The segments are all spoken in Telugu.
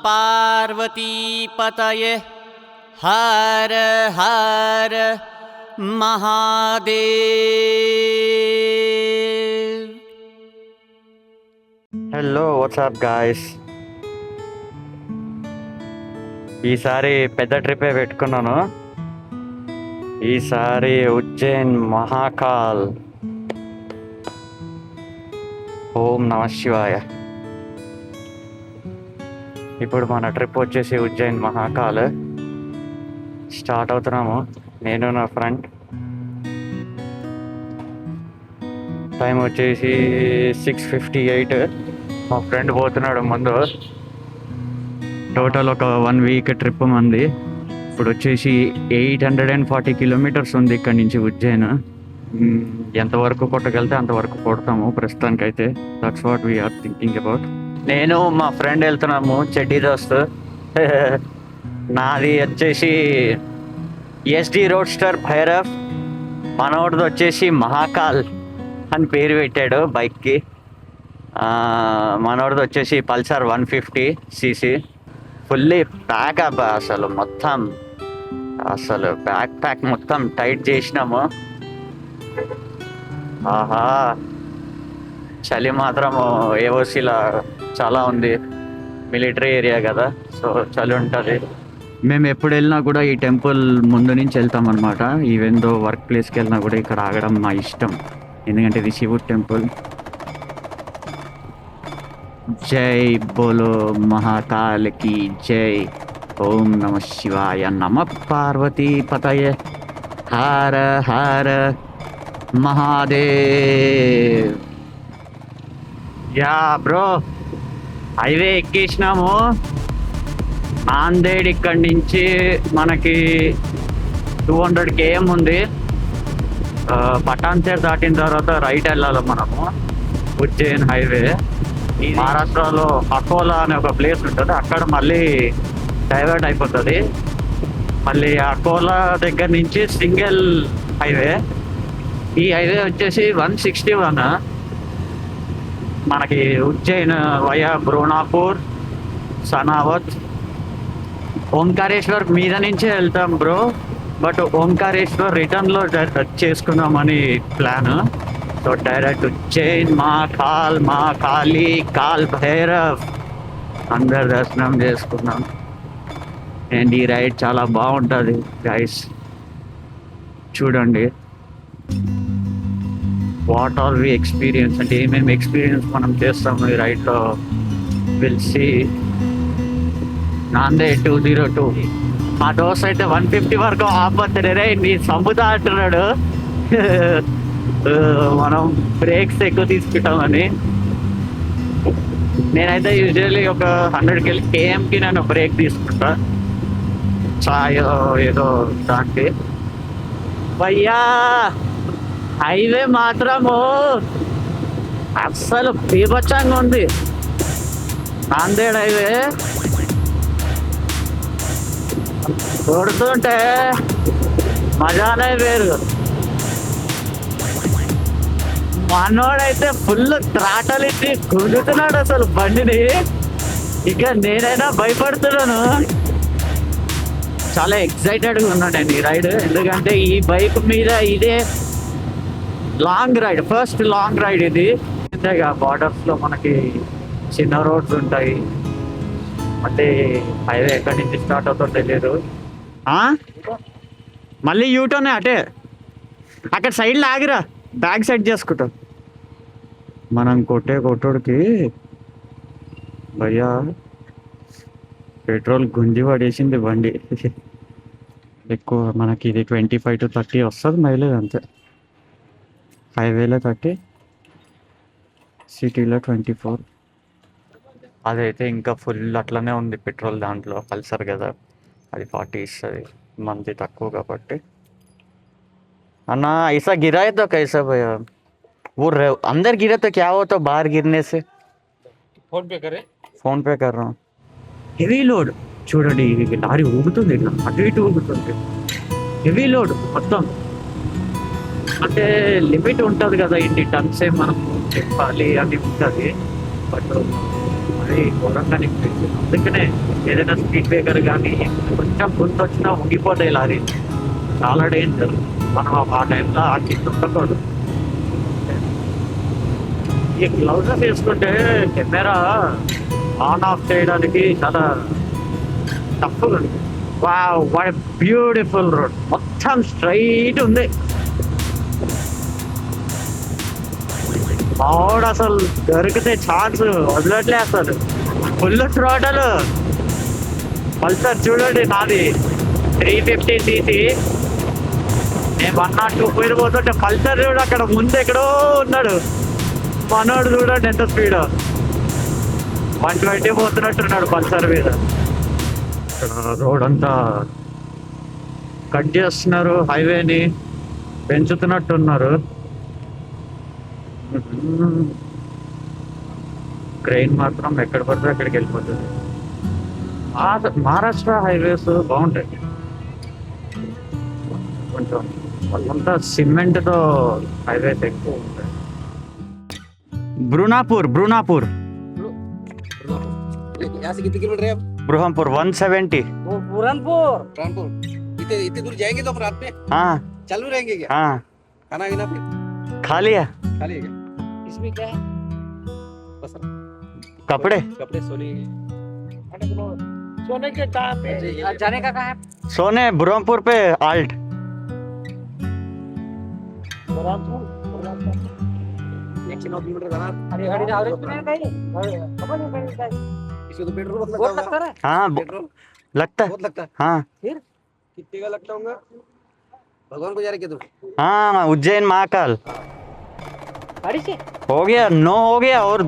पार्वतीपतये हर हर महादेव. హలో వాట్సాప్ గాయస్, ఈసారి పెద్ద ట్రిప్పే పెట్టుకున్నాను. ఈసారి ఉజ్జయిన్ మహాకాల్. ఓం నమ శివాయ. ఇప్పుడు మన ట్రిప్ వచ్చేసి ఉజ్జయిన్ మహాకాల్ స్టార్ట్ అవుతున్నాము, నేను నా ఫ్రెండ్. టైం వచ్చేసి 6:58. మా ఫ్రెండ్ పోతున్నాడు ముందు. టోటల్ ఒక 1 వీక్ ట్రిప్ మంది. ఇప్పుడు వచ్చేసి 840 కిలోమీటర్స్ ఉంది ఇక్కడి నుంచి ఉజ్జయిన్. ఎంతవరకు కొట్టగలితే అంతవరకు కొడతాము ప్రస్తుతానికైతే. That's what we're thinking about. నేను మా ఫ్రెండ్ వెళ్తున్నాము, చెడ్డీ దోస్త్. నాది వచ్చేసి ఎస్డి రోడ్స్టర్ భైరవ్. మనోడిది వచ్చేసి మహాకాల్ అని పేరు పెట్టాడు బైక్కి. మనోడిది వచ్చేసి Pulsar 150cc. Fully pack up. అసలు బ్యాక్ ప్యాక్ మొత్తం టైట్ చేసినాము. ఆహా, చలి మాత్రము ఏఓసీలా చాలా ఉంది. మిలిటరీ ఏరియా కదా, సో చలి ఉంటుంది. మేము ఎప్పుడు వెళ్ళినా కూడా ఈ టెంపుల్ ముందు నుంచి వెళ్తాం అనమాట. ఈవెన్ దో వర్క్ ప్లేస్కి వెళ్ళినా కూడా ఇక్కడ ఆగడం మా ఇష్టం, ఎందుకంటే ఇది శివుడు టెంపుల్. జై బోలో మహాకాల్కి జై. ఓం నమ శివాయ. నమ పార్వతీ పతయే Hara Hara Mahadev. Yeah bro, highway ఎక్కేసినాము. నాందేడ్ ఇక్కడి నుంచి మనకి 200 km ఉంది. పటాన్చేర్ దాటిన తర్వాత రైట్ వెళ్ళాలి మనము. ఉజ్జయిన్ హైవే. మహారాష్ట్రలో అకోలా అనే ఒక ప్లేస్ ఉంటుంది, అక్కడ మళ్ళీ డైవర్ట్ అయిపోతుంది. మళ్ళీ అకోలా దగ్గర నుంచి సింగిల్ హైవే. ఈ హైవే వచ్చేసి 161. మనకి ఉజ్జయిన్ వయా బ్రోనాపూర్, సనావత్, ఓంకారేశ్వర్ మీద నుంచే వెళ్తాం బ్రో. బట్ ఓంకారేశ్వర్ రిటర్న్లో చేసుకుందామని plan. So direct Ujjain Mahakal, Mahakali, call Bhairav అందరు దర్శనం చేసుకున్నాం. అండ్ ఈ రైడ్ చాలా బాగుంటుంది గైస్, చూడండి. వాట్ ఆర్ వి ఎక్స్పీరియన్స్, అంటే ఏమేమి ఎక్స్పీరియన్స్ మనం చేస్తాము ఈ రైడ్లో. Will see. నాందేడ్ 202. మా దోస్త్ అయితే 150 వరకు ఆపొద్దు రే, నీ సంపుతా అంటున్నాడు. మనం బ్రేక్స్ ఎక్కువ తీసుకుంటామని. నేనైతే యూజువల్లీ ఒక 100 km నేను బ్రేక్ తీసుకుంటా, చాయ్ ఏదో దానికి. భయ్యా హైవే మాత్రము అస్సలు బీభత్సంగా ఉంది. నాందేడ్ హైవే కొడుతుంటే మజానే వేరు. మనోడైతే ఫుల్ త్రాటలు ఇచ్చి గుంజుతున్నాడు అసలు బండిని. ఇక నేనైనా భయపడుతున్నాను. చాలా ఎక్సైటెడ్గా ఉన్నాను నేను ఈ రైడ్, ఎందుకంటే ఈ బైక్ మీద ఇదే long ride, first long ride ఇది. అంతేగా బార్డర్స్లో మనకి చిన్న రోడ్స్ ఉంటాయి, మళ్ళీ హైవే ఎక్కడి నుంచి స్టార్ట్ అవుతుందో తెలియదు. మళ్ళీ యూటర్న్ అటే, అక్కడ సైడ్లో ఆగిరా, బ్యాక్ సైడ్ చేసుకుంటాం. మనం కొట్టుడికి భయ్యా పెట్రోల్ గుంజి పడేసింది బండి. ఎక్కువ మనకి ఇది 25 to 30 వస్తుంది మైలేజ్, అంతే. హైవేలో 30, సిటీలో 24. అదైతే ఇంకా ఫుల్ అట్లనే ఉంది పెట్రోల్. దాంట్లో పల్సర్ కదా, అది 40 ఇస్తుంది. మంది తక్కువ కాబట్టి अन्ना ऐसा गिरा है तो कैसा भैया वो अंदर गिरा तो क्या होता बाहर गिरने से फोन पे करे ఫోన్ పే कर रहा हूँ హెవీ లోడ్ చూడండి ఇది లారీ ఊగుతుంది ఇట్లా అటు ఇటు ఊగుతుంది హెవీ లోడ్ మొత్తం అంటే లిమిట్ ఉంటుంది కదా ఇన్ని టన్స్ మనం చెప్పాలి అని ఉంటుంది బట్ అది ఘోరంగా అనిపించింది అందుకనే ఏదైనా స్పీడ్ బ్రేకర్ కానీ కొంచెం ముందు వచ్చినా ఊగిపోతాయి లారీ చాలా డేంజర్ మనం ఆ టైంలో ఆ కింద ఉండకూడదు ఈ గ్లౌజెస్ వేసుకుంటే కెమెరా ఆన్ ఆఫ్ చేయడానికి చాలా టఫ్గా ఉంది వాట్ బ్యూటిఫుల్ రోడ్ మొత్తం స్ట్రైట్ ఉంది మావాడు అసలు దొరికితే ఛాన్స్ వదలట్లే అసలు ఫుల్ థ్రోటల్ పల్సర్ చూడండి నాది 350 cc నేను 102 స్పీడ్ పోతుంటే పల్సర్ చూడు అక్కడ ముందు ఎక్కడో ఉన్నాడు మనోడు చూడండి ఎంత స్పీడ్ 120 పోతున్నట్టున్నాడు పల్సర్ మీద రోడ్ అంతా కట్ చేస్తున్నారు హైవేని పెంచుతున్నట్టున్నారు ట్రైన్ మాత్రం ఎక్కడ పడితే అక్కడికి వెళ్ళిపోతుంది మహారాష్ట్ర హైవేస్ బాగుంటాయి కొంచెం వాళ్ళంతా సిమెంట్తో హైవేస్ ఎక్కువ ఉంటాయి బ్రూనాపూర్ यहाँ से कितने किलोमीटर है अब? ब्रह्मपुर 170 बुरहानपुर इतने दूर जाएंगे तो हम रात में हाँ चालू रहेंगे क्या हाँ खाना पीना फिर खा लिया खा लिया क्या इसमें क्या है बस कपड़े कपड़े सोने के कहाँ पे जाने का कहाँ है सोने ब्रह्मपुर पे आल्ट एक से 9 किलोमीटर जाना इसमें तो पेट्रोल बहुत लगता है हाँ पेट्रोल लगता है बहुत लगता है हाँ फिर कितने का लगता होगा भगवान को जा रहे क्या तुम हाँ उज्जैन महाकाल गाड़ी से हो गया 9 हो गया और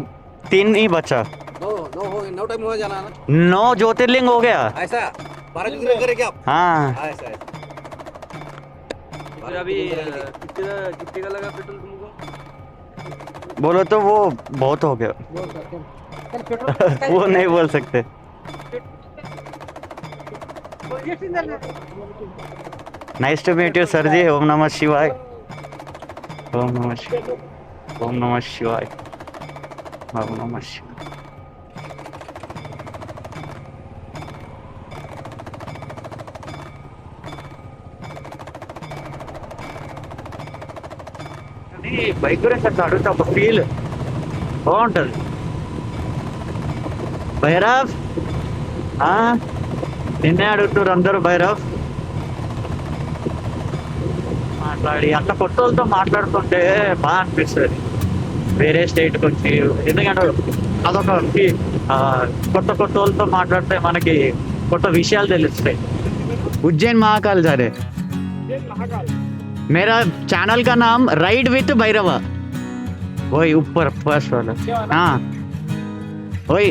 3 ही बचा नौ टाइम हुआ जाना है ना 9 ज्योतिर्लिंग हो गया ऐसा 12 ज्योतिर्लिंग करे क्या आप हाँ ऐसा फिर अभी कितने का लगा पेट्रोल तुमको बोलो तो वो बहुत हो गया वो नहीं बोल सकते nice to meet you sir जी ओम नमः शिवाय ओम नमः शिवाय ओम नमः शिवाय ओम नमः शिवाय బైక్ గురించి అట్లా అడుగుతా ఒక ఫీల్ బాగుంటుంది భైరవ్ నిన్నే అడుగుతారు అందరూ భైరవ్ మాట్లాడి అట్లా కొత్త వాళ్ళతో మాట్లాడుతుంటే బాగా అనిపిస్తుంది వేరే స్టేట్కి వచ్చి ఎందుకంటే అదొక కొత్త వాళ్ళతో మాట్లాడితే మనకి కొత్త విషయాలు తెలుస్తాయి ఉజ్జయిన్ మహాకాల్ సరే मेरा चैनल का नाम राइड विथ भैरवा वही ऊपर फर्स्ट वाला हाँ वही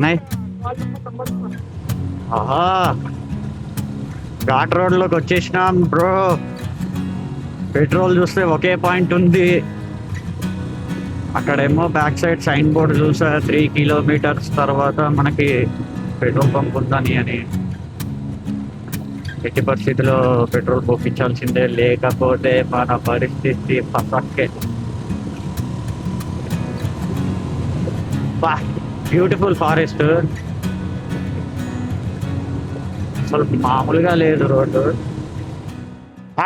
नहीं ఆహా ఘాట్ రోడ్లోకి వచ్చేసినాం బ్రో పెట్రోల్ చూస్తే ఒకే పాయింట్ ఉంది అక్కడేమో బ్యాక్ సైడ్ సైన్ బోర్డు చూసా 3 కిలోమీటర్స్ తర్వాత మనకి పెట్రోల్ పంప్ ఉందని అని ఎట్టి పరిస్థితిలో పెట్రోల్ పోపించాల్సిందే లేకపోతే మన పరిస్థితి పక్కకే బా బ్యూటిఫుల్ ఫారెస్ట్ అసలు మామూలుగా లేదు రోడ్డు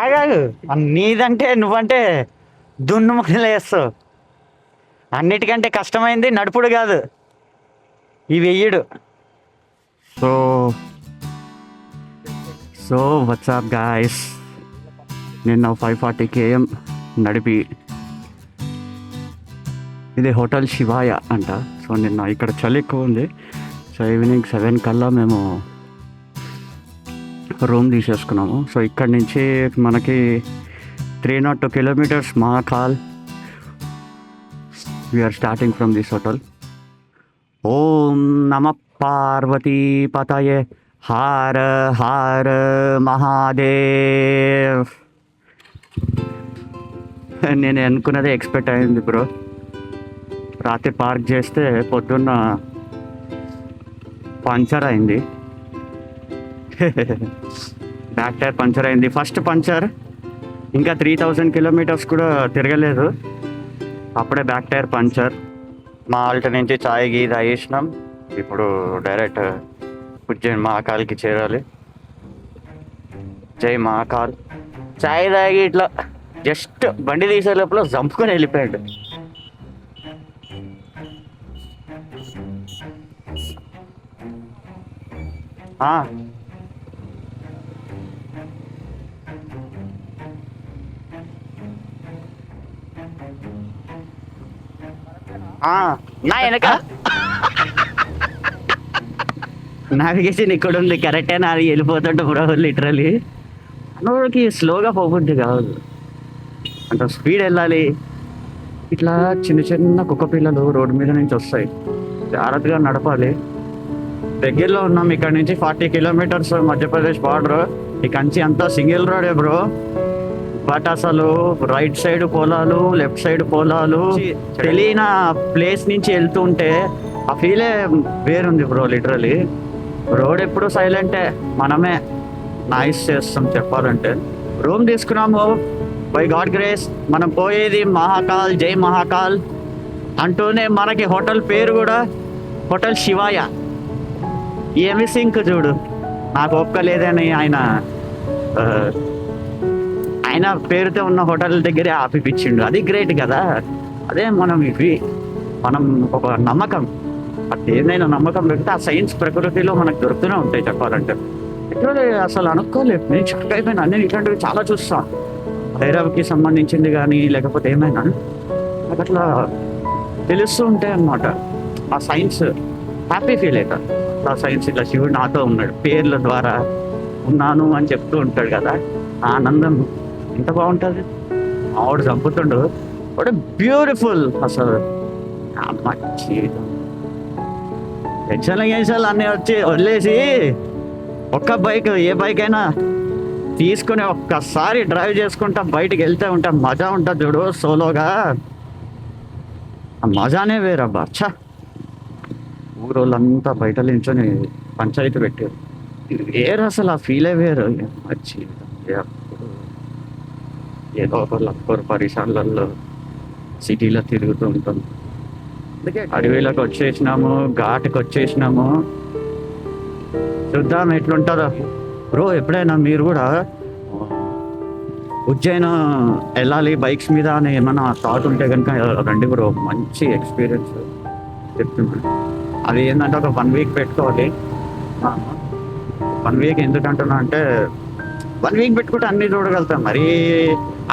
ఆగాగు నీదంటే నువ్వంటే దున్నుములు వేస్తావు అన్నిటికంటే కష్టమైంది నడుపుడు కాదు ఈ వెయ్యడు సో వాట్సాప్ గాయస్ నిన్న 540 km నడిపి ఇది హోటల్ శివాయ అంట సో నిన్న ఇక్కడ చలి ఎక్కువ ఉంది సో ఈవినింగ్ 7 కల్లా మేము రూమ్ తీసేసుకున్నాము సో ఇక్కడ నుంచి మనకి 302 kilometers Mahakal we're starting from this hotel ఓం నమ పార్వతీ పతయే హర హర మహాదేవ్. నేను అనుకున్నదే ఎక్స్పెక్ట్ అయింది బ్రో. రాత్రి పార్క్ చేస్తే పొద్దున్న పంచర్ అయింది. బ్యాక్ టైర్ పంచర్ అయింది, ఫస్ట్ పంచర్. ఇంకా 3000 కిలోమీటర్స్ కూడా తిరగలేదు, అప్పుడే బ్యాక్ టైర్ పంచర్. మా ఆల్ట నుంచి చాయ్ గీ తాగేసినాం. ఇప్పుడు డైరెక్ట్ ఉజ్జయిన్ మహాకాల్కి చేరాలి. జై మహాకాల్. చాయ్ తాగి ఇట్లా జస్ట్ బండి తీసే లోపల జంపుకొని వెళ్ళిపోయాడు. నా వెనక నావిగేషన్ ఇక్కడ ఉంది, కరెక్టే. నాది వెళ్ళిపోతుంటే బ్రో లిటరలీ మనోడికి స్లోగా పోబుద్ది కాదు, అంత స్పీడ్ వెళ్ళాలి. ఇట్లా చిన్న చిన్న కుక్క పిల్లలు రోడ్డు మీద నుంచి వస్తాయి, జాగ్రత్తగా నడపాలి. దగ్గరలో ఉన్నాం, ఇక్కడ నుంచి 40 కిలోమీటర్స్ మధ్యప్రదేశ్ బార్డర్. ఈ కంచి అంతా సింగిల్ రోడే బ్రో, బట్ అసలు రైట్ సైడ్ పొలాలు, లెఫ్ట్ సైడ్ పొలాలు, తెలియని ప్లేస్ నుంచి వెళ్తుంటే ఆ ఫీలే వేరుంది బ్రో లిటరలీ. రోడ్ ఎప్పుడు సైలెంటే, మనమే నాయిస్ చేస్తాం చెప్పాలంటే. రూమ్ తీసుకున్నాము బై గాడ్ గ్రేస్. మనం పోయేది మహాకాల్, జై మహాకాల్ అంటూనే మనకి హోటల్ పేరు కూడా హోటల్ శివాయ. ఏమి సింక్ చూడు, నాకు ఒప్పుకోలేదని ఆయన పేరుతో ఉన్న హోటల్ దగ్గరే ఆపిపించిండు, అది గ్రేట్ కదా. అదే మనం ఒక నమ్మకం, అది ఏదైనా నమ్మకం పెడితే ఆ సైన్స్ ప్రకృతిలో మనకు దొరుకుతూనే ఉంటాయి చెప్పాలంటే. ఇట్లా అసలు అనుకోలేదు, నేను షాక్ అయిపోయినా. నేను ఇట్లాంటివి చాలా చూస్తాను, భైరవ్కి సంబంధించింది కానీ లేకపోతే ఏమైనా నాకు అట్లా తెలుస్తూ ఉంటాయి అన్నమాట. ఆ సైన్స్ హ్యాపీ ఫీల్ అవుతాను. ఆ సైన్స్ ఇట్లా శివుడు నాతో ఉన్నాడు, పేర్ల ద్వారా ఉన్నాను అని చెప్తూ ఉంటాడు కదా, ఆ ఆనందం ఎంత బాగుంటుంది. ఆవిడ చంపుతుండు, వాట్ బ్యూటిఫుల్ అసలు. టెన్షన్లు అన్నీ వచ్చి వదిలేసి ఒక్క బైక్, ఏ బైక్ అయినా తీసుకుని ఒక్కసారి డ్రైవ్ చేసుకుంటా బయటికి వెళ్తే ఉంటా మజా ఉంటుంది చూడు సోలోగా. ఆ మజానే వేరబ్బా. ఛా, ఊరోళ్ళంతా బయట నించొని పంచాయతీ పెట్టారు, వేరు అసలు. ఆ ఫీలే వేరు. వచ్చి ఏదో ఒక పరిసరాలలో సిటీలో తిరుగుతూ ఉంటాం. అడవిలోకి వచ్చేసినాము, ఘాట్కి వచ్చేసినాము, చూద్దాం ఎట్లుంటుందో. బ్రో ఎప్పుడైనా మీరు కూడా ఉజ్జయిన్ వెళ్ళాలి బైక్స్ మీద అని ఏమైనా థాట్ ఉంటే కనుక రండి బ్రో, మంచి ఎక్స్పీరియన్స్ చెప్తున్నాను. అది ఏంటంటే ఒక 1 వీక్ పెట్టుకోవాలి. 1 వీక్ ఎందుకంటున్నా అంటే 1 వీక్ పెట్టుకుంటే అన్నీ చూడగలుగుతాం. మరీ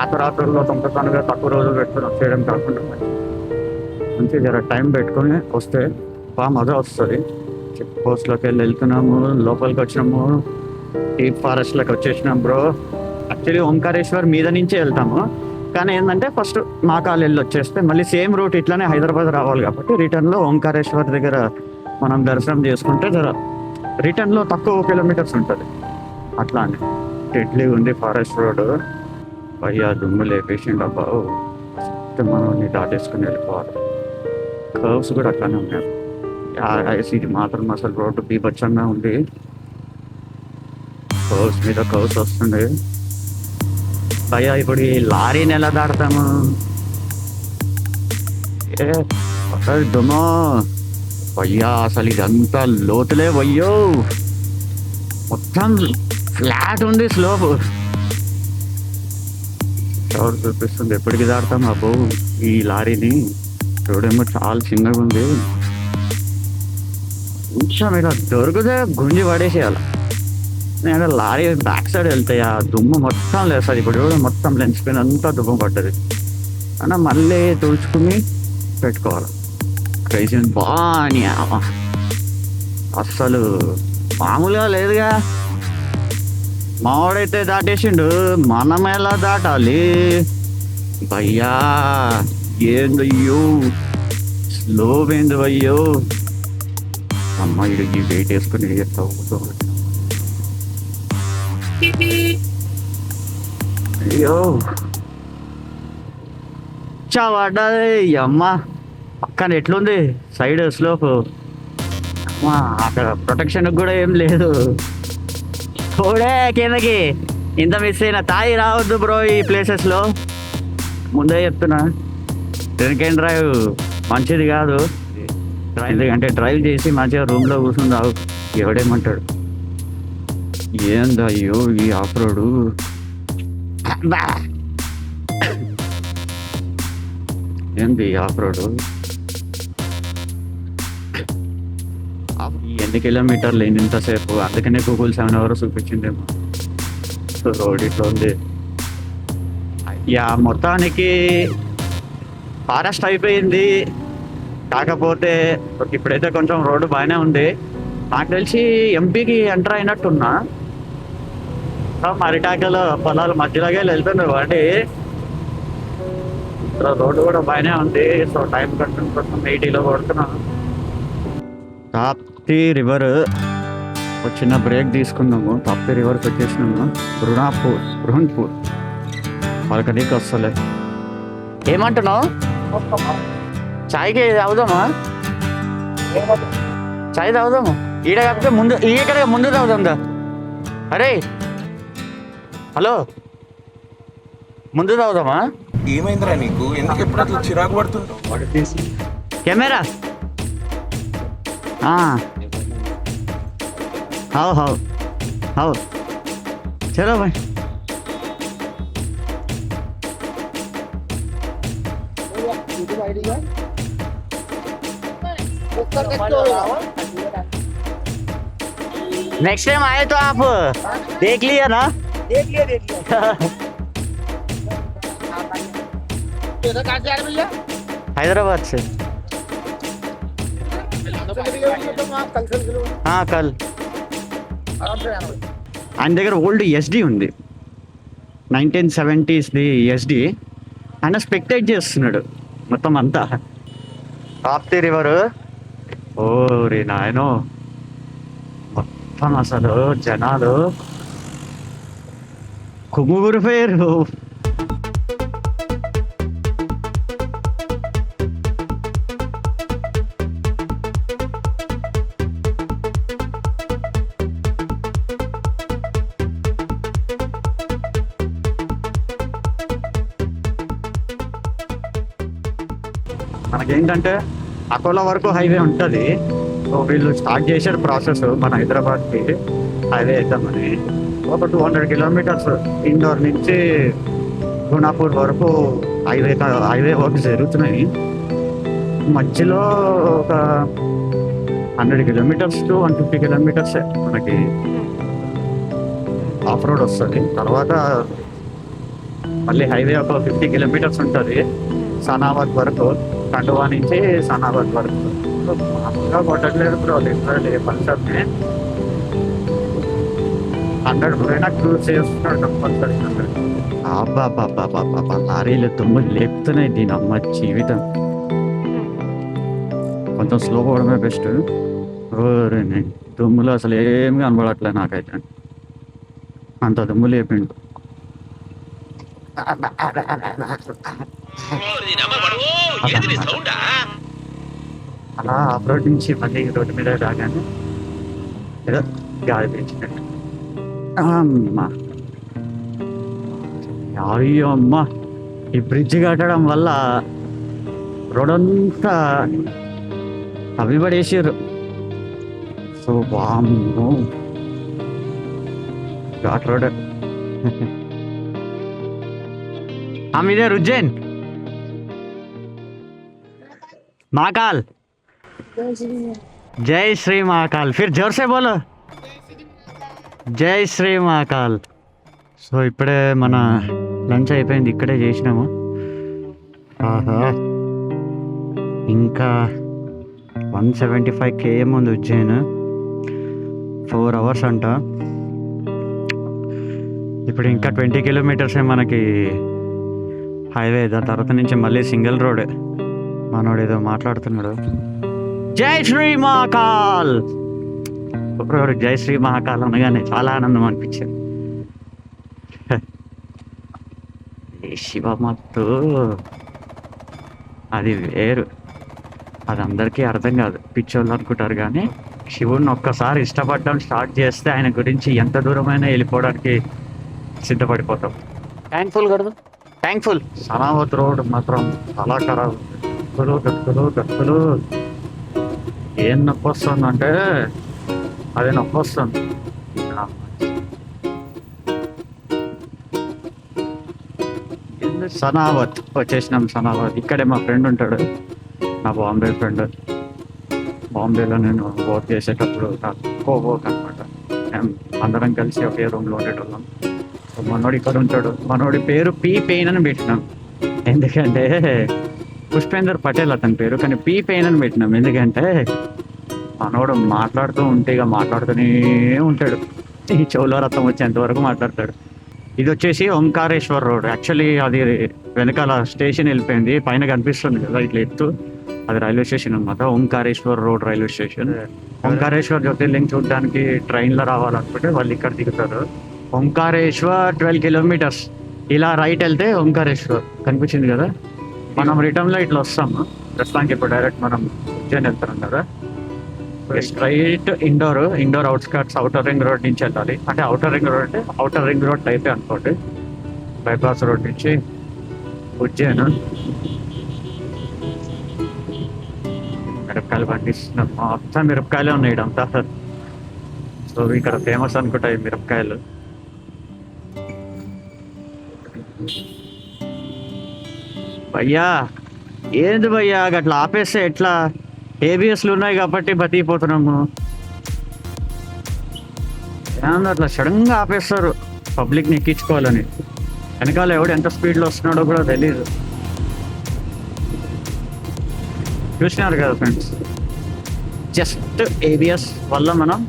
ఆతరాత్రుల్లో తొందరగా తక్కువ రోజులు పెట్టుకొని వచ్చేయడం కాకుండా మంచి జర టైం పెట్టుకొని వస్తే బాగా మజా వస్తుంది. చెక్ పోస్ట్లోకి వెళ్తున్నాము, లోపలికి వచ్చినాము, డీప్ ఫారెస్ట్లోకి వచ్చేసినాం బ్రో. యాక్చువల్లీ ఓంకారేశ్వర్ మీద నుంచే వెళ్తాము, కానీ ఏంటంటే ఫస్ట్ మహాకాల్ వెళ్ళి వచ్చేస్తే మళ్ళీ సేమ్ రూట్ ఇట్లానే హైదరాబాద్ రావాలి కాబట్టి రిటర్న్లో ఓంకారేశ్వర్ దగ్గర మనం దర్శనం చేసుకుంటే జర రిటర్న్లో తక్కువ కిలోమీటర్స్ ఉంటుంది. అట్లా అని డెడ్లీ ఉంది ఫారెస్ట్ రోడ్. అయ్యా దుమ్ము లేపేసిండు అబ్బా, మనం దాటేసుకుని వెళ్ళిపోవాలి. కర్వ్స్ కూడా అట్లానే ఉన్నాయి. ఇది మాత్రం అసలు రోడ్డు బీభత్సంగా ఉంది, కర్వ్స్ మీద కర్వ్స్ వస్తుంది. భయ్యా ఇప్పుడు ఈ లారీని ఎలా దాడతాము? దుమ్మో భయ్యా, అసలు ఇదంతా లోతులే వయ్యో, మొత్తం ఫ్లాట్ ఉంది స్లోప్. ఎవరు చూపిస్తుంది ఎప్పటికి దాడతాం అబ్బో ఈ లారీని? చూడేమో చాలా చిన్నగా ఉంది, కొంచెం ఇలా దొరికితే గుంజి పడేసేయాలి. నేను లారీ బ్యాక్ సైడ్ వెళ్తాయి, ఆ దుమ్ము మొత్తం లేస్తుంది. ఇప్పుడు కూడా మొత్తం లెన్స్ పైన అంతా దుమ్ము పడ్డది, అన్న మళ్ళీ తుడుచుకుని పెట్టుకోవాలి. క్రేజీ బాగా అస్సలు మామూలుగా లేదుగా. మావాడైతే దాటేసిండు, మనం ఎలా దాటాలి భయ్యా? ఏందయ్యో స్లో పోయింది అయ్యో, అమ్మాయి ఈ వెయిట్ వేసుకుని అయ్యో చావాడే అమ్మ పక్కన ఎట్లుంది సైడ్ స్లోప్ అమ్మా అక్కడ ప్రొటెక్షన్ కూడా ఏం లేదు చూడే కిందకి ఇంత మిస్ అయినా తాయి రావద్దు బ్రో ఈ ప్లేసెస్లో ముందే చెప్తున్నా డ్రింక్ అండ్ డ్రైవ్ మంచిది కాదు ఎందుకంటే డ్రైవ్ చేసి మంచిగా రూమ్లో కూర్చుని రావు ఎవడేమంటాడు ఏందయ్యో ఈ ఆఫ్ రోడ్ ఏంది ఆఫ్ రోడ్ ఎన్ని కిలోమీటర్లు ఇంతసేపు అందుకనే గూగుల్ 7 hours చూపించిందేమో రోడ్ ఇట్లా ఉంది యా మొత్తానికి ఫారెస్ట్ అయిపోయింది కాకపోతే ఇప్పుడైతే కొంచెం రోడ్డు బాగానే ఉంది నాకు తెలిసి ఎంపీకి ఎంటర్ అయినట్టున్నా మరిటాకలో పొలాల మధ్యలోకి వెళ్తున్నారు వాటి రోడ్డు కూడా బాగానే ఉంది సో టైం కట్టిన కోసం 80లో కొడుతున్నాను తాప్తి రివర్ ఒక చిన్న బ్రేక్ తీసుకున్నాము తాప్తి రివర్కి వచ్చేసినాము బృహన్పూర్ వాళ్ళకి వస్తలే ఏమంటున్నావు చాయ్కి తాగుదామా చాయ్ తాగుదాము ఈడ కాకపోతే ముందు ఇక్కడ ముందు తాగుదాం అరే హలో ముందు తాగుదామా ఏమైందిరా నీకు ఎందుకు ఎప్పుడు అట్లా చిరాకు పడుతుంటావు కెమెరా హావ్ హావ్ హావ్ చలో భాయ్ नेक्स्ट टाइम आए तो आप देख लिया ना देख लिया भैया हैदराबाद से हाँ कल ఆయన దగ్గర ఓల్డ్ ఎస్డి ఉంది 1970s ఎస్డి ఆయన స్పెక్టేట్ చేస్తున్నాడు మొత్తం అంతా తాప్తి రివర్ ఓరి నాయనో మొత్తం అసలు జనాలు కుమ్ముగురిపోయారు మనకేంటంటే అకోలా వరకు హైవే ఉంటుంది సో వీళ్ళు స్టార్ట్ చేశారు ప్రాసెస్ మన హైదరాబాద్కి హైవే అవుతామని ఒక 200 kilometers ఇండోర్ నుంచి గుణాపూర్ వరకు హైవే వర్క్ జరుగుతున్నాయి మధ్యలో ఒక 100 kilometers to 150 kilometers మనకి ఆఫ్ రోడ్ వస్తుంది తర్వాత మళ్ళీ హైవే ఒక 50 kilometers ఉంటుంది సనాబాద్ వరకు కండువా నుంచి సనాబాద్ వరకు మామూలుగా కొట్టట్లేదు బ్రో లిటరల్లీ పల్సర్ని 100 పోయినా క్రూజ్ చేస్తున్నాడు కంపల్సరీ 100 అబ్బా లారీలు తుమ్ములు లేపుతున్నాయి దీని అమ్మ జీవితం కొంచెం స్లో పోవడమే బెస్ట్ దుమ్ములు అసలు ఏమి కనబడట్లే నాకైతే అంత దుమ్ము లేపిండు అలా ఆఫ్ రోడ్ నుంచి మళ్ళీ రోడ్డు మీద రాగానే ఏదో గాలి పెంచినట్టు అమ్మా అయ్యో అమ్మ ఈ బ్రిడ్జ్ కట్టడం వల్ల రోడ్ అంతా అవి పడేసారు సో వామ్మో ఘాట్ రోడ్ हम इधर उज्जैन महाकाल जय श्री महाकाल फिर जोर से बोलो जय श्री महाकाल సో ఇప్పుడే మన లంచ్ అయిపోయింది ఇక్కడే చేసినాము ఆహా ఇంకా 175 km ఉంది ఉజ్జయిన్ 4 hours అంట ఇప్పుడు ఇంకా 20 kilometers మనకి హైవే దాని తర్వాత నుంచి మళ్ళీ సింగిల్ రోడ్ మనోడు ఏదో మాట్లాడుతున్నాడు జై శ్రీ మహాకాల్. ఫిబ్రవరి జై శ్రీ మహాకాల్ అనగానే చాలా ఆనందం అనిపించింది. ఈ శివమత్తు అది వేరు, అది అందరికీ అర్థం కాదు, పిచ్చోళ్ళు అనుకుంటారు. కానీ శివుడిని ఒక్కసారి ఇష్టపడడం స్టార్ట్ చేస్తే ఆయన గురించి ఎంత దూరమైనా వెళ్ళిపోవడానికి సిద్ధపడిపోతాం. థ్యాంక్ఫుల్ కదా, థ్యాంక్ఫుల్. సనావత్ రోడ్ మాత్రం చాలా ఖరాబ్. గతుకులు ఏం నొప్పి వస్తుందంటే అది నొప్పి వస్తుంది. సనావత్ వచ్చేసినాం. సనావత్ ఇక్కడే మా ఫ్రెండ్ ఉంటాడు, నా బాంబే ఫ్రెండ్. బాంబేలో నేను వర్క్ చేసేటప్పుడు కోవోక్ అనమాట, మేము అందరం కలిసి ఒకే రూమ్లో ఉండేటోళ్ళం. మనోడు ఇక్కడ ఉంటాడు. మనోడి పేరు పి పెయిన్ అని పెట్టినాం, ఎందుకంటే పుష్పేందర్ పటేల్ అతని పేరు, కానీ పి పెయిన్ అని పెట్టినాం. ఎందుకంటే మనోడు మాట్లాడుతూ ఉంటే ఇక మాట్లాడుతూనే ఉంటాడు, ఈ చెవులో రథం వచ్చేంత వరకు మాట్లాడతాడు. ఇది వచ్చేసి ఓంకారేశ్వర్ రోడ్. యాక్చువల్లీ అది వెనకాల స్టేషన్ వెళ్ళిపోయింది, పైన కనిపిస్తుంది కదా ఇట్లా ఎత్తు, అది రైల్వే స్టేషన్ అనమాట. Omkareshwar road railway station. Omkareshwar జ్యోతిర్లింగం చూడడానికి ట్రైన్లో రావాలనుకుంటే వాళ్ళు ఇక్కడ దిగుతారు. ఓంకారేశ్వర్ 12 కిలోమీటర్స్. ఇలా రైట్ వెళ్తే ఓంకారేశ్వర్ కనిపించింది కదా. మనం రిటర్న్లో ఇట్లా వస్తాము. ప్రస్తుతానికి ఇప్పుడు డైరెక్ట్ మనం ఉజ్జయిని వెళ్తున్నాం కదా. Straight Indore outskirts outer ring road నుంచి వెళ్ళాలి. అంటే అవుటర్ రింగ్ రోడ్ అంటే అవుటర్ రింగ్ రోడ్ టైపే అనుకోండి. బైపాస్ రోడ్ నుంచి ఉజ్జయిన్. మిరపకాయలు పండిస్తున్నాం, మొత్తం మిరపకాయలే ఉన్నాయి ఇదంతా. సో ఇక్కడ ఫేమస్ అనుకుంటాయి మిరపకాయలు. భయ్యా ఏంది భయ్యా అట్లా ఆపేస్తే ఎట్లా? ఏబిఎస్లు ఉన్నాయి కాబట్టి బతికిపోతున్నాము. ఏమన్నా అట్లా సడన్గా ఆపేస్తారు పబ్లిక్ని ఎక్కించుకోవాలని. వెనకాల ఎవడు ఎంత స్పీడ్లో వస్తున్నాడో కూడా తెలీదు. చూసినారు కదా ఫ్రెండ్స్, జస్ట్ ఏబిఎస్ వల్ల మనం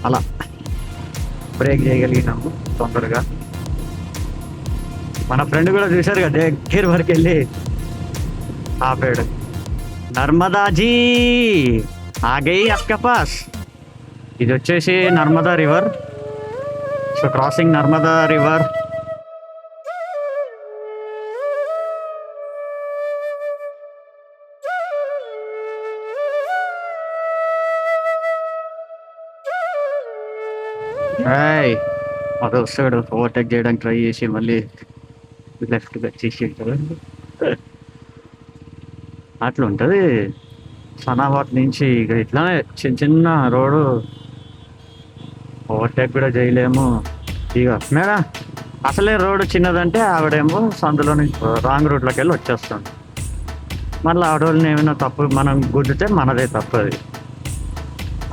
అలా బ్రేక్ చేయగలిగినాము తొందరగా. మన ఫ్రెండ్ కూడా చూశారు కదా, దగ్గర వరకు వెళ్ళి ఆపాడు. నర్మదాజీ ఆగే అప్కే పాస్. ఇది వచ్చేసి Narmada river. So crossing Narmada river. అది వస్తాడు ఓవర్టేక్ చేయడానికి ట్రై చేసి మళ్ళీ లెఫ్ట్గా చేసి అట్లా ఉంటుంది. సనాబాద్ నుంచి ఇక ఇట్లానే చిన్న చిన్న రోడ్డు, ఓవర్టేక్ కూడా చేయలేము. ఇక మేడా అసలే రోడ్డు చిన్నదంటే ఆవిడేమో సందులో నుంచి రాంగ్ రూట్లోకి వెళ్ళి వచ్చేస్తాం. మళ్ళీ ఆడవాళ్ళని ఏమైనా తప్పు మనం గుద్దితే మనదే తప్పు.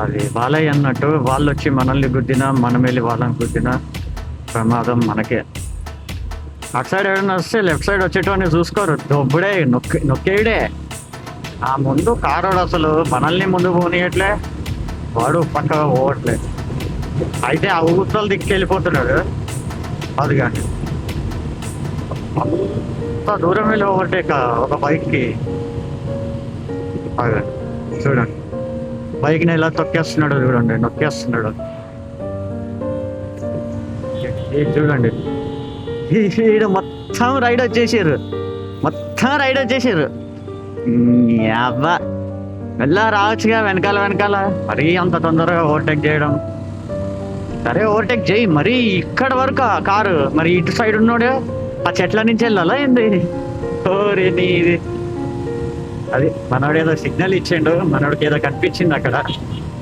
అది వాళ్ళే అన్నట్టు, వాళ్ళు వచ్చి మనల్ని గుద్దినా మనం వెళ్ళి వాళ్ళని గుద్దినా ప్రమాదం మనకే. అటు సైడ్ ఎవరైనా వస్తే లెఫ్ట్ సైడ్ వచ్చేటోని చూసుకోరు, దొబ్బుడే నొక్కేయడే. ఆ ముందు కారోడు అసలు మనల్ని ముందు పోనీయట్లే, వాడు పక్క పోవట్లే. అయితే ఆ ఊర్తలు దిక్కెళ్ళిపోతున్నాడు. అది కానీ అంత దూరం వెళ్ళి ఓవర్టేక్ ఒక బైక్కి. చూడండి బైక్ని ఎలా తొక్కేస్తున్నాడు, చూడండి నొక్కేస్తున్నాడు. చూడండి ఈడ మొత్తం రైడ్ వచ్చేసారు, అబ్బా వెళ్ళా రావచ్చుగా వెనకాల. మరీ అంత తొందరగా ఓవర్టేక్ చేయడం. సరే ఓవర్టేక్ చేయి, మరీ ఇక్కడ వరకు కారు, మరి ఇటు సైడ్ ఉన్నాడు ఆ చెట్ల నుంచి వెళ్ళాలా ఏంది? ఓరే నీది. అది మనోడు ఏదో సిగ్నల్ ఇచ్చిండు, మనోడికి ఏదో కనిపించింది అక్కడ.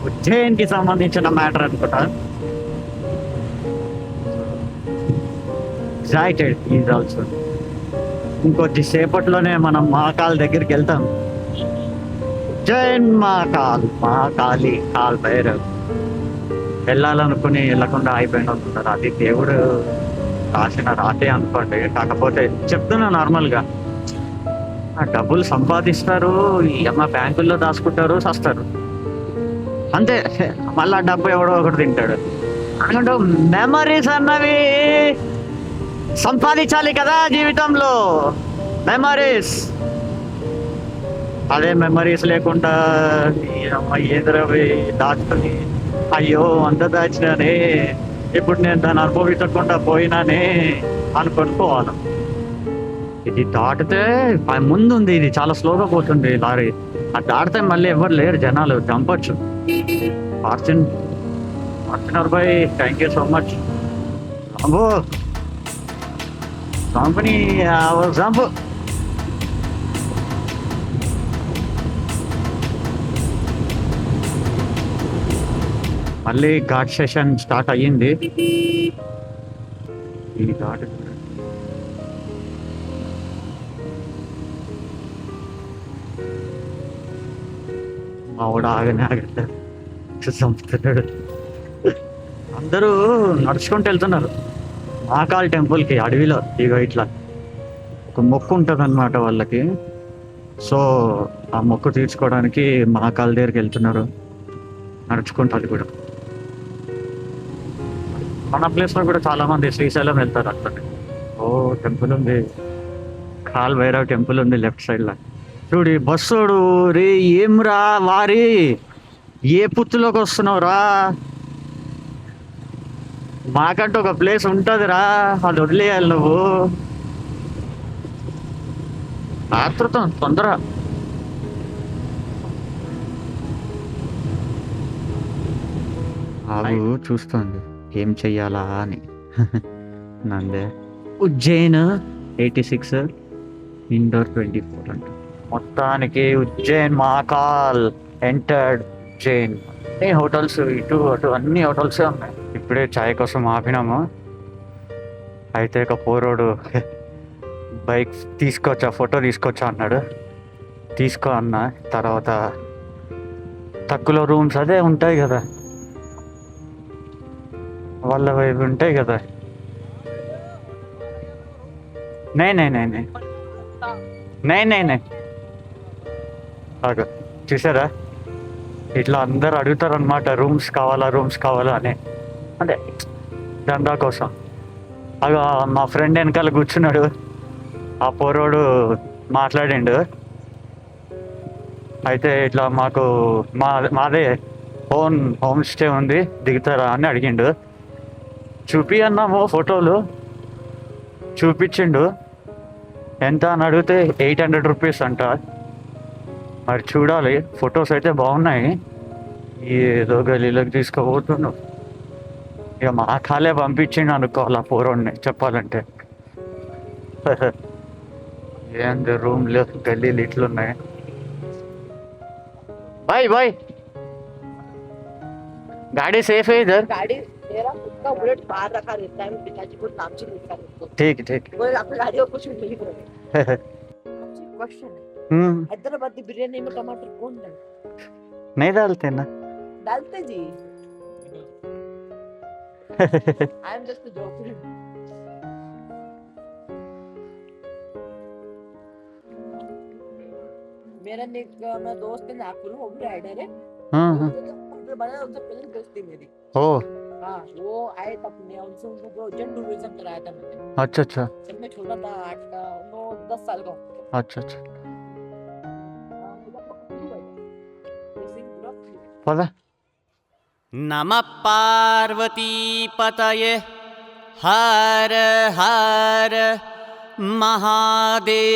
ఉజ్జయిన్కి సంబంధించిన మ్యాటర్ అనుకుంటా. Excited is also. ఇంకొద్ది సేపట్లోనే మనం మహాకాల్ దగ్గరికి వెళ్తాం. ఉజ్జయిన్ మహాకాళి కాల్ భైరవ్. వెళ్ళాలనుకుని వెళ్ళకుండా అయిపోయిన అనుకుంటారు. అది దేవుడు రాసిన రాతే అనుకోండి. కాకపోతే చెప్తున్నా నార్మల్గా, ఆ డబ్బులు సంపాదిస్తారు, అమ్మ బ్యాంకుల్లో దాచుకుంటారు, సస్తారు అంతే. మళ్ళీ డబ్బు ఎవడో ఒకటి తింటాడు. అనుకుంటూ మెమరీస్ అన్నవి సంపాదించాలి కదా జీవితంలో. మెమరీస్ అదే మెమరీస్ లేకుండా ఈ అమ్మాయి ఎదురవి దాచుకొని అయ్యో అంత దాచినానే, ఇప్పుడు నేను దాన్ని అనుభవించకుండా పోయినానే అనుకొని పోవాలి. ఇది దాటితే ముందు ఉంది, ఇది చాలా స్లోగా పోతుంది లారీ. అది దాటితే మళ్ళీ ఎవరు లేరు జనాలు, చంపచ్చు. Fortuner bye, thank you so much. Rambo company jump. మళ్ళీ ఘాట్ సెషన్ స్టార్ట్ అయ్యింది. ఈ ఘాట్ మావాడు ఆగట్లేదు, చంపుతున్నాడు. అందరూ నడుచుకుంటూ వెళ్తున్నారు మహాకాల్ టెంపుల్కి అడవిలో. ఇక ఇట్లా ఒక మొక్కు ఉంటుంది అనమాట వాళ్ళకి. సో ఆ మొక్కు తీర్చుకోవడానికి మహాకాల్ దగ్గరికి వెళ్తున్నారు నడుచుకుంటూ. అది కూడా మన ప్లేస్లో కూడా చాలా మంది శ్రీశైలం వెళ్తారు అక్కడ. ఓ టెంపుల్ ఉంది, కాల్ భైరవ్ టెంపుల్ ఉంది లెఫ్ట్ సైడ్లో. చూడు బస్సుడు రే, ఏం రా వారి, ఏ పుత్తులోకి వస్తున్నావు రా? మాకంటూ ఒక ప్లేస్ ఉంటుందిరా, అది వదిలేయాలి నువ్వు. ఆతృతం తొందర. ఆగు చూస్తుంది ఏం చెయ్యాలా అని. నందే ఉజ్జయిన్ 86 ఇండోర్ 24 అంట. మొత్తానికి ఉజ్జయిన్ మహాకాల్ ఎంటర్డ్ ఉజ్జయిన్. అన్ని హోటల్స్ ఇటు అటు అన్ని హోటల్సే ఉన్నాయి. ఇప్పుడే చాయ్ కోసం ఆపినాము. అయితే ఒక పోరోడు బైక్ తీసుకొచ్చా, ఫోటో తీసుకొచ్చా అన్నాడు. తీసుకో అన్న. తర్వాత తక్కువలో రూమ్స్ అదే ఉంటాయి కదా, వాళ్ళ వైపు ఉంటాయి కదా. నే చూసారా, ఇట్లా అందరు అడుగుతారు అనమాట, రూమ్స్ కావాలా అని. అదే దందా కోసం. అగా మా ఫ్రెండ్ వెనకాల కూర్చున్నాడు, ఆ పోరోడు మాట్లాడిండు. అయితే ఇట్లా మాకు మాదే హోమ్ స్టే ఉంది, దిగుతారా అని అడిగిండు. చూపి అన్నాము, ఫోటోలు చూపించిండు. ఎంత అని అడిగితే 800 రూపీస్ అంట. మరి చూడాలి, ఫొటోస్ అయితే బాగున్నాయి. ఏదో గలీలోకి తీసుకుపోతున్నావు. ఇక మా కాలే పంపించిండు అనుకోవాలి ఆ పోరోడిని చెప్పాలంటే. ఏంది రూమ్లు గల్లీలు ఇట్లున్నాయి. బాయ్ गाड़ी सेफ है इधर? गाड़ी मेरा खुद का बुलेट बाहर रखा रहता है, पिताजी को नाम से लिखा रहता है। ठीक वो अपनी गाड़ी को कुछ भी नहीं करे। आपसे क्वेश्चन है, हैदराबादी बिरयानी में टमाटर कौन डालता? नहीं डालते ना? डालते जी। I am just joking. मेरा मैं दोस्त है नागपुर में, वो भी राइडर है। बना उनसे पहले दोस्ती मेरी। ओ हाँ, वो आए तब अपने उनसे उनको जन टूरिज्म कराया था मैंने। अच्छा जब मैं छोटा था, 8 का 9 10 साल का। अच्छा पता। नमः पार्वती पतये हर हर महादेव।